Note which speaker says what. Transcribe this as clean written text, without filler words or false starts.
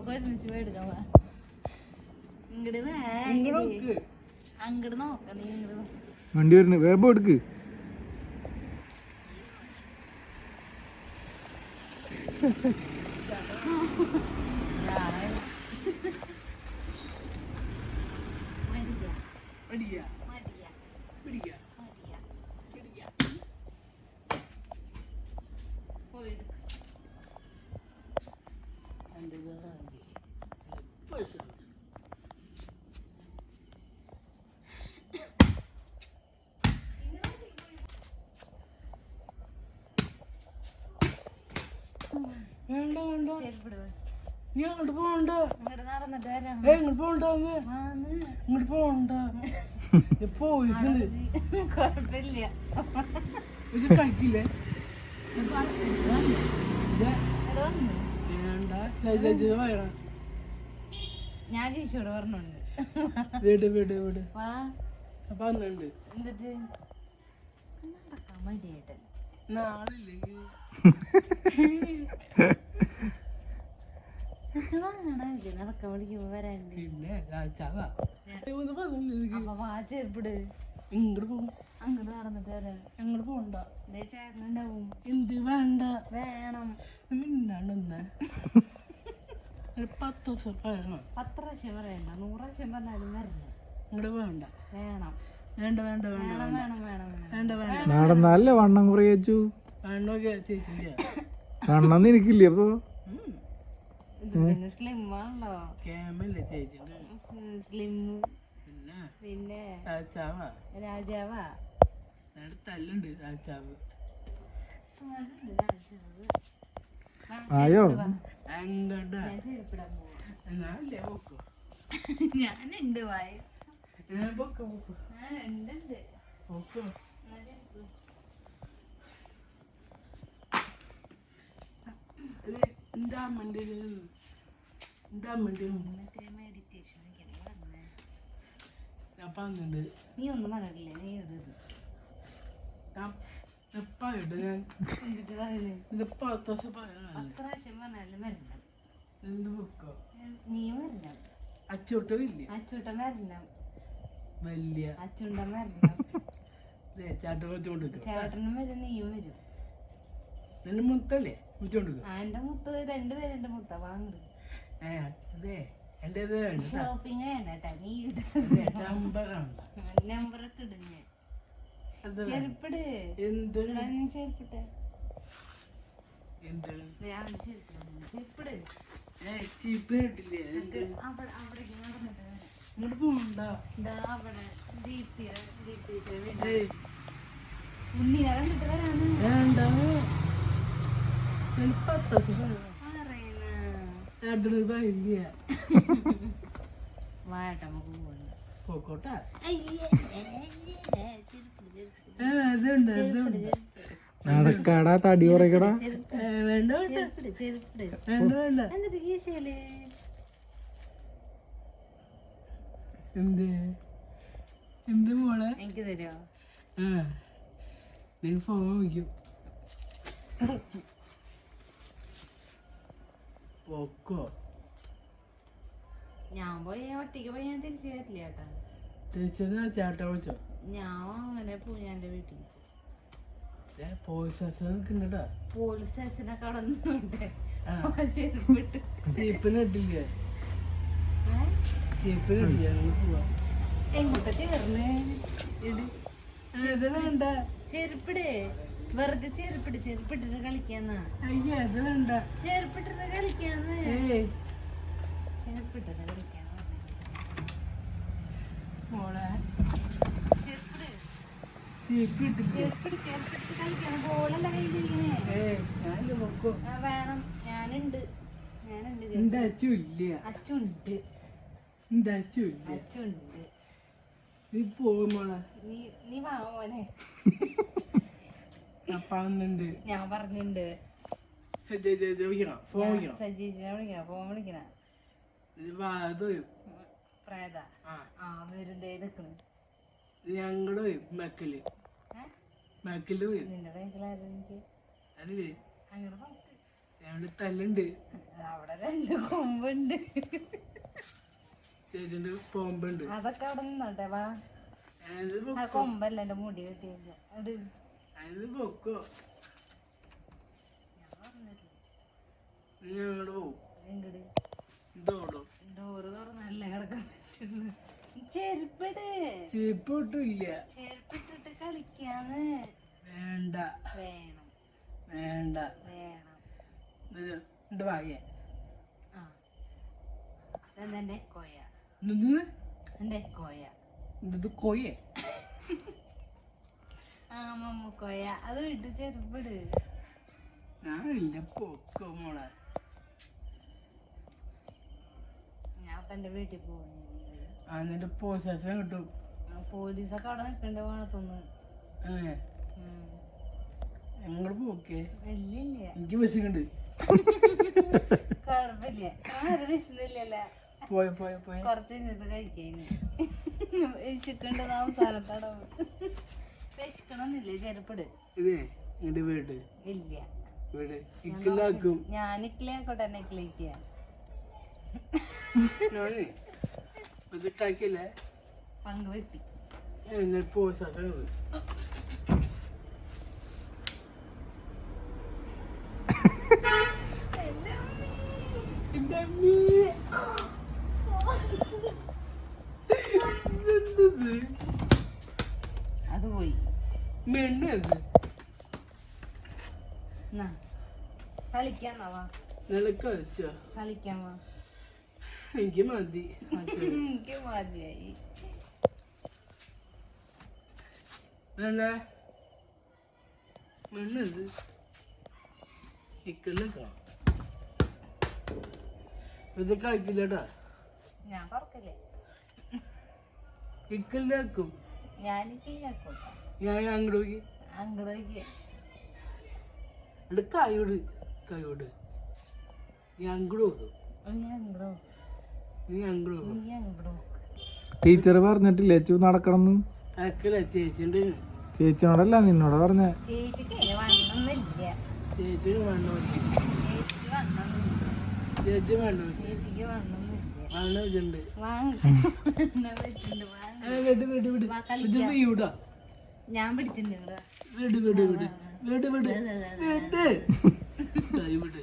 Speaker 1: നമുക്ക് ഒരുമിച്ച് പോയെടുക്കാം. അങ്ങോട്ട് നോക്കാം. നീ ഇങ്ങോട്ട്
Speaker 2: വണ്ടി വരുന്നു, വേഗം എടുക്ക്.
Speaker 3: വേണ്ട വേണ്ട, നീ അങ്ങോട്ട് പോകണ്ട,
Speaker 1: നടന്നിട്ട് വരാം.
Speaker 3: ഇങ്ങോട്ട് പോകണ്ട, ഇങ്ങോട്ട് പോകണ്ട. പോയിട്ടുണ്ട്,
Speaker 1: കുഴപ്പമില്ല.
Speaker 3: ഇത് കഴിക്കില്ലേ? വേണ്ട, വേണം.
Speaker 1: ഞാൻ ചേച്ചിയോട് പറഞ്ഞുണ്ട്.
Speaker 3: വീട് വീട് വീട് പറഞ്ഞുണ്ട്.
Speaker 1: എന്നിട്ട് നടക്കാൻ മടിയായിട്ട്
Speaker 3: നാളില്ലെങ്കിൽ
Speaker 1: നടക്കാൻ മടിക്കുമ്പോ വരാണ്ട്.
Speaker 3: പിന്നെ
Speaker 1: ചെരുപ്പിട്.
Speaker 3: ഇങ്ങോട്ട് പോകും,
Speaker 1: അങ്ങോട്ട് നടന്നിട്ട് വരാം.
Speaker 3: അങ്ങോട്ട് പോകണ്ട.
Speaker 1: ചേട്ടനുണ്ടാവും.
Speaker 3: എന്ത് വേണ്ട,
Speaker 1: വേണം.
Speaker 3: മിണ്ടാണ്ട് 10 ദിവസം വേണം.
Speaker 1: 10 പ്രാവശ്യം പറയണ്ട, 100 പ്രാവശ്യം പറഞ്ഞാലും വരണം.
Speaker 3: ഇങ്ങോട്ട് വേണ്ട,
Speaker 1: വേണം.
Speaker 3: വേണ്ട വേണ്ട വേണ്ട
Speaker 1: വേണം വേണം വേണം
Speaker 3: വേണ്ട വേണ്ട.
Speaker 2: നടന്നല്ലേ വണ്ണം കുറയച്ചു.
Speaker 3: വേണ്ടോക്കെ ചേച്ചില്ല,
Speaker 2: വണ്ണം നിനക്കില്ലേ അപ്പൊ?
Speaker 1: ഇത് പിന്നെ സ്ലിം ആണല്ലോ.
Speaker 3: ക്യാമല്ലേ ചേച്ചിന്റെ?
Speaker 1: സ്ലിം.
Speaker 3: പിന്നെ
Speaker 1: പിന്നെ
Speaker 3: രാജാവാ,
Speaker 1: രാജാവാ.
Speaker 3: തല്ലുണ്ട് രാജാവ്.
Speaker 2: ആയോ
Speaker 3: അങ്ങോട്ട്
Speaker 1: ഞാൻ ചെരുപ്പിടാൻ പോവാ.
Speaker 3: എന്നാലേ പോക്കോ.
Speaker 1: ഞാനുണ്ട് വായ.
Speaker 3: പൊക്കോ പൊക്കോ
Speaker 1: ഉണ്ട്
Speaker 3: പൊക്കോ. എന്റെ അമ്മൻ്റെ
Speaker 1: മെഡിറ്റേഷൻ
Speaker 3: ഞാൻ പറഞ്ഞിട്ടുണ്ട്.
Speaker 1: നീ ഒന്നും പറഞ്ഞിട്ടില്ല. നീ എഴുതത്
Speaker 3: ഞാൻ എപ്പാ ഇട്ട് ഞാൻ
Speaker 1: എന്നിട്ട് പറയുന്നത്
Speaker 3: ഇത് 10 ദിവസം പറയാൻ
Speaker 1: 10 പ്രാവശ്യം പറഞ്ഞാലും വരണം.
Speaker 3: എന്ത് പൊക്കോ.
Speaker 1: നീ വരണം.
Speaker 3: അച്ചോട്ടമില്ലേ?
Speaker 1: അച്ചൂട്ടൻ വരണം.
Speaker 3: വലിയ
Speaker 1: അച്ചുണ്ടൻ വരണം.
Speaker 3: ചേട്ടൻ വെച്ചോണ്ടിരിക്കും.
Speaker 1: ചേട്ടനും വരും, നീയും വരും.
Speaker 3: നിന്റെ മുത്തല്ലേ വെച്ചോണ്ടിരിക്കും?
Speaker 1: എന്റെ മുത്ത് 2 പേരെന്റെ മുത്ത വാങ്ങും.
Speaker 3: അതെ എന്റേത്
Speaker 1: ഷോപ്പിംഗ് വേണട്ടാ. നീ നമ്പറൊക്കെ ഇടുങ്ങ. ചെരുപ്പിട്.
Speaker 3: എന്ത്
Speaker 1: ചെരുപ്പിട്ട്
Speaker 3: എന്ത്
Speaker 1: ചെരുപ്പിട്.
Speaker 3: ചീപ്പ് കിട്ടില്ലേ?
Speaker 1: അവിടേക്ക് നടന്നിട്ട് വരാം.
Speaker 3: ഇങ്ങോട്ട് പോകണ്ട.
Speaker 1: അവിടെ ഉണ്ണിനെ കണ്ടിട്ട് വരാണ്.
Speaker 3: വേണ്ട, 10 ദിവസം ഇല്ല
Speaker 1: വാട്ട നമുക്ക് പോകണ്ട.
Speaker 3: പോക്കോട്ടെ.
Speaker 1: ചെരുപ്പിട്.
Speaker 3: അതുണ്ട്
Speaker 2: നടക്കാടാ, തടി കുറയ്ക്കടാ.
Speaker 3: വേണ്ട
Speaker 1: ചെരുപ്പിട്. ചെരുപ്പിട്.
Speaker 3: വേണ്ട വേണ്ട.
Speaker 1: എന്നിട്ട് കീശയില്
Speaker 3: എന്ത് എന്ത് മോളെ
Speaker 1: എനിക്ക് തരുമോ?
Speaker 3: നീ ഫോൺ വയ്ക്കും പോക്കോ.
Speaker 1: ഞാൻ പോയി ഒറ്റയ്ക്ക് പോയി ഞാൻ തിരിച്ചു വരില്ല ചേട്ടാ.
Speaker 3: തിരിച്ചാ ചേട്ട വിളിച്ചോ?
Speaker 1: ഞാൻ അങ്ങനെ പോയി എൻ്റെ വീട്ടിൽ.
Speaker 3: പോലീസ് സ്റ്റേഷനൊക്കെ
Speaker 1: പോലീസ് സ്റ്റേഷനെ കടന്നുണ്ട്. ചെരുപ്പിട്ട്
Speaker 3: ചീപ്പിനിട്ടില്ലേ? ചീപ്പിനിട്ടില്ല. പോവാ.
Speaker 1: എങ്ങോട്ടാ ചേർന്ന് ഇട്.
Speaker 3: ഇത് വേണ്ട.
Speaker 1: ചെരുപ്പിട്. വെറുതെ ചെരുപ്പിട്. ചെരുപ്പിട്ടിട്ട് കളിക്കാന്നാ.
Speaker 3: അയ്യ ഇത് വേണ്ട.
Speaker 1: ചെരുപ്പിട്ടിട്ട് കളിക്കാന്ന്. ചെരുപ്പിട്ടിട്ട് കളിക്കാന്ന്
Speaker 3: മോളെ.
Speaker 1: ചെരുപ്പിട്.
Speaker 3: ചീപ്പിട്ടില്ല.
Speaker 1: ചെരുപ്പിട്. ചെരുപ്പിട്ട് കളിക്കാന്ന്. ബോളല്ല കയ്യിലിരിക്കണേ.
Speaker 3: ഞാനില്ല പൊക്കോ.
Speaker 1: വേണം. ഞാനുണ്ട്. ഞാനുണ്ട്.
Speaker 3: എന്റെ അച്ചു ഇല്ല.
Speaker 1: അച്ചുണ്ട്.
Speaker 3: എന്റെ അച്ചു ഇല്ല.
Speaker 1: അച്ചുണ്ട്.
Speaker 3: നീ പോകും മോളെ.
Speaker 1: നീ വാ മോനെ.
Speaker 3: ഞാൻ പറഞ്ഞിട്ടുണ്ട്.
Speaker 1: ഞാൻ പറഞ്ഞിട്ടുണ്ട്.
Speaker 3: ഫോൺ വിളിക്കണം.
Speaker 1: സജീഷിനെ വിളിക്കണം. ഫോൺ വിളിക്കണ. പ്രേത വരുണ്ടേ നിക്കണ്.
Speaker 3: ഞങ്ങള് പോയി മെക്കല്. മെക്കല് പോയി.
Speaker 1: നിന്റെ കൈകളായിരുന്നു എനിക്ക്.
Speaker 3: അതില്
Speaker 1: അങ്ങോട്ട് നോക്ക്.
Speaker 3: ഞങ്ങള് തല്ലുണ്ട്.
Speaker 1: അവിടെ 2 കൊമ്പുണ്ട്.
Speaker 3: ചേച്ചിന്റെ പോമ്പുണ്ട്.
Speaker 1: അതൊക്കെ അവിടെ നിന്നോട്ടെ വാ.
Speaker 3: അതിന്
Speaker 1: ആ കൊമ്പല്ല എന്റെ മുടി കെട്ടിയില്ല. അത്
Speaker 3: അതിന് പൊക്കോ. നീ അങ്ങോട്ട് പോവും.
Speaker 1: എങ്ങട്
Speaker 3: ഇതോടോ
Speaker 1: ഡോറ് തുറന്നല്ലേ കിടക്കാൻ പറ്റുള്ളൂ. ചെരുപ്പിട്.
Speaker 3: ചെരുപ്പൊട്ടുമില്ല.
Speaker 1: ചെരുപ്പിട്ടിട്ട് കളിക്കാന്ന്.
Speaker 3: വേണ്ട
Speaker 1: വേണം
Speaker 3: വേണ്ട.
Speaker 1: വേണം.
Speaker 3: എന്റെ ഭാഗ്യ
Speaker 1: ആ എന്റെ കോയ. എന്റെ കോയ.
Speaker 3: ഇത് കൊയ്യേ.
Speaker 1: ആ മമ്മ കോയ. അത് വിട്ട് ചെരുപ്പിട്.
Speaker 3: ഞാനില്ല പൊക്കോ മോളെ.
Speaker 1: ഞാൻ ഇപ്പൊ എന്റെ വീട്ടിൽ പോകുന്നു.
Speaker 3: എന്നിട്ട് പോസേഷൻ കിട്ടും.
Speaker 1: പോലീസൊക്കെ അവിടെ നിക്കണ്ട വേണത്തൊന്ന്.
Speaker 3: ഞങ്ങള് പോക്കേ.
Speaker 1: ഇല്ലില്ല
Speaker 3: എനിക്ക് വിശക്കുണ്ട്.
Speaker 1: കുഴപ്പമില്ല. ആരും വിശന്നില്ലല്ലോ.
Speaker 3: പോയ പോയ പോയ
Speaker 1: കൊറച്ച് കഴിഞ്ഞിട്ട് കഴിക്കാന്. വിശക്കണ്ടത് അവസാനത്തടവ്. വിശക്കണമെന്നില്ല. ചെരുപ്പിട്.
Speaker 3: ഇതേ എന്റെ വീട്
Speaker 1: ഇല്ല
Speaker 3: വീട് ഇക്കില്ലാക്കും.
Speaker 1: ഞാനിക്കിലേക്കോട്ടെ നെക്കിലേക്ക്.
Speaker 3: ഞാനേ ഇത് കഴിക്കില്ലേ.
Speaker 1: പങ്ക് വെട്ടി.
Speaker 3: എന്നിട്ട് പോസേഷൻ
Speaker 1: അത് പോയി.
Speaker 3: മെണ്ണത്
Speaker 1: എന്നാ കളിക്കാൻ വാ.
Speaker 3: നിനക്ക് കളിച്ചോ.
Speaker 1: കളിക്കാൻ വാ.
Speaker 3: എനിക്ക് മതി.
Speaker 1: എനിക്ക് മതിയായി.
Speaker 3: മെണ്ണത് ഇക്കല്ലക്കാ. ഇത് കഴിക്കില്ലട്ടാ.
Speaker 1: ഞാൻ പറക്കില്ലേ.
Speaker 3: ഇക്കല്ലാക്കും.
Speaker 1: ഞാനിക്കില്ലാക്കോട്ടെ.
Speaker 3: ഞാൻ അങ്ങോട്ട് പോയി.
Speaker 1: അങ്ങോട്ടേക്ക്
Speaker 3: എന്റെ കൈയോട് കൈയോട് നീ അങ്ങോട്ട് പോകും.
Speaker 1: നീ അങ്ങോട്ടോ.
Speaker 3: നീ അങ്ങോട്ട് പോകും.
Speaker 1: നീ അങ്ങോട്ടോ.
Speaker 2: ടീച്ചർ പറഞ്ഞിട്ടില്ലേ അച്ചു നടക്കണം.
Speaker 3: അക്കല ചേച്ചിന്റെ
Speaker 2: ചേച്ചിനോടല്ല നിന്നോടാ പറഞ്ഞ.
Speaker 1: ചേച്ചിക്ക് അതിന് വണ്ണൊന്നുമില്ല.
Speaker 3: ചേച്ചിക്ക് വേണ്ട.
Speaker 1: ചേച്ചിക്ക് വണ്ണൊന്നുമില്ല.
Speaker 3: ചേച്ചി വേണ്ട.
Speaker 1: ചേച്ചിക്ക് വണ്ണൊന്നുമില്ല.
Speaker 3: വേണ്ട വെച്ചിട്ടുണ്ട്.
Speaker 1: വെച്ചിട്ടുണ്ട്.
Speaker 3: വിട് വിട് വിട്. ഇത് വീടാ.
Speaker 1: ഞാൻ പിടിച്ചിട്ടുണ്ട് ഇവിടെ.
Speaker 3: വിട് വിട് വിട് വിട് വിട് വിട്. കൈ വിട്.